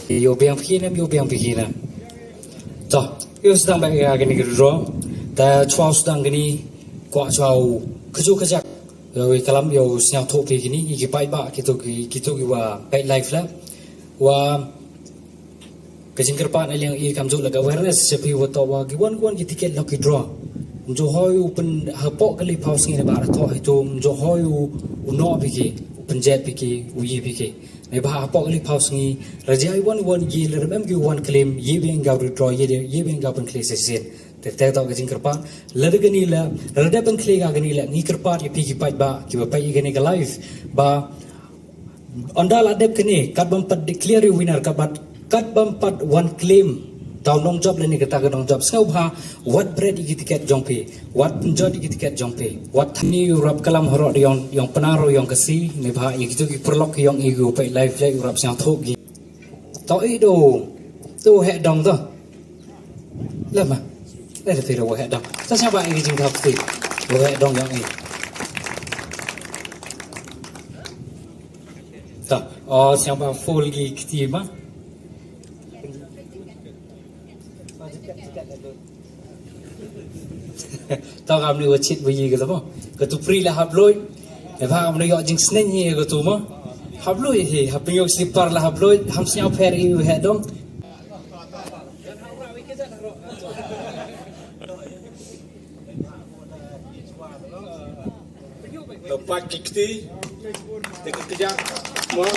Yo biang pikir na. So, yo sedang baik gini kedua. Ta cuau sedang gini kuat cuau kejak. Yo kalam yo siang topi gini iki pai ba gitu wa pai life lah. Wa kejingkerpan yang i kamzu laga awareness sepi wa tawa giwan tiket lucky draw. Jo hoyu pen hapok kali paus ngene ba to itu jo hoyu uno biki penjet biki uyi biki. Nei ba hapok kali paus ngi rajai wan ye le mem gi wan claim ye beng ga draw ye beng ga pen claim sesin. Tetap tahu kejingkerpan lada gani la rada pen claim ga gani la ngi kerpat ye pigi pai ba ki ba pai gani ga live ba ondal adep kene kat bampat declare winner kat bampat one claim tahun nong job leni kata ke nong job skau ha what bread iki tiket jongpe what penjot iki tiket jongpe what ni urap kalam horok yang penaro yang kesi ni bah iki tu perlok yang igu pai live urap sang thok gi tau i do tu he dong tu lama le te ro he dong sa sa ba iki jing thap ti lo he dong yang i ta siang ba full gi kiti ma tao làm được chết với gì cái đó cái tụ free là học lôi để vào nó gọi chính snake như cái tụ mà học lôi thì học nhiều slipper là học lôi ham siapa pair yêu hệ dong lepas kikti dekat kejap semua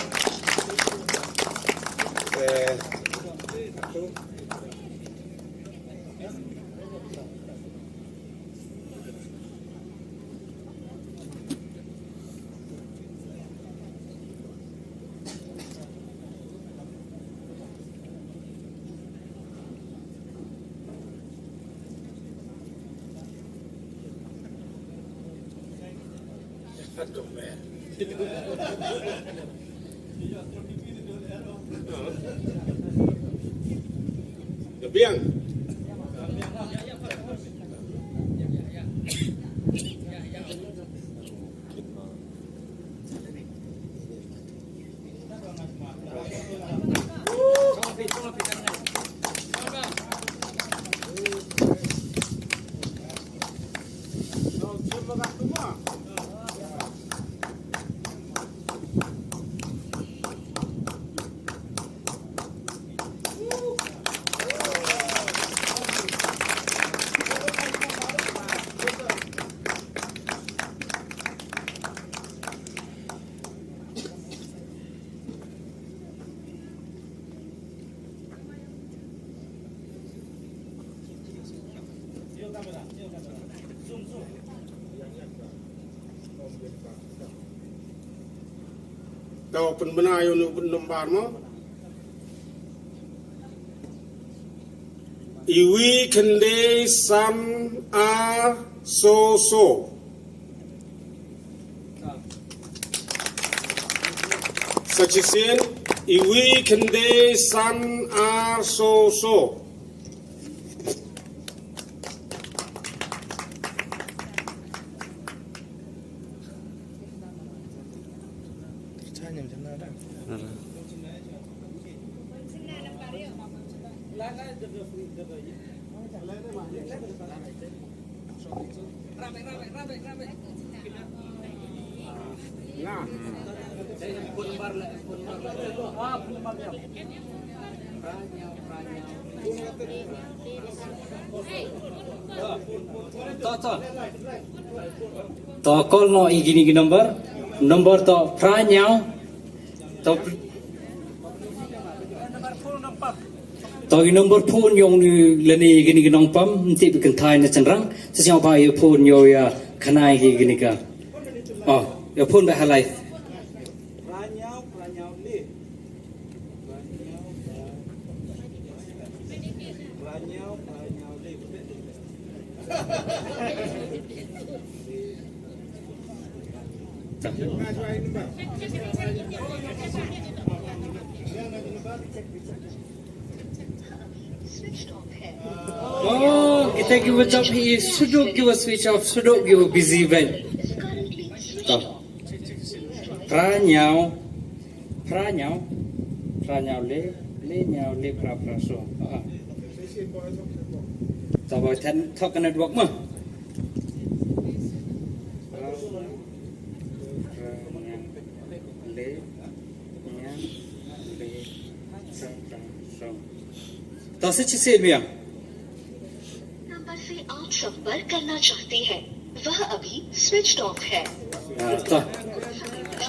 BIANG Tahu penbenar yang nombor mo. Iwi kende sam ar so. Sajisin iwi kende sam ar so. To call no igini ki number to pranyau to number phone yong ni leni gini ginong pam nti bikin thai na chanrang sa siang ba yo phone yo ya khanai hi gini ka yo phone ba halai kita give a job he should give a switch off should give a busy event pranyau le le nyao le pra pra so ta ba than thok kan dwak ma le nya le pra pra so ta se chi se bia number से आप संपर्क करना चाहते हैं वह अभी switch off है ta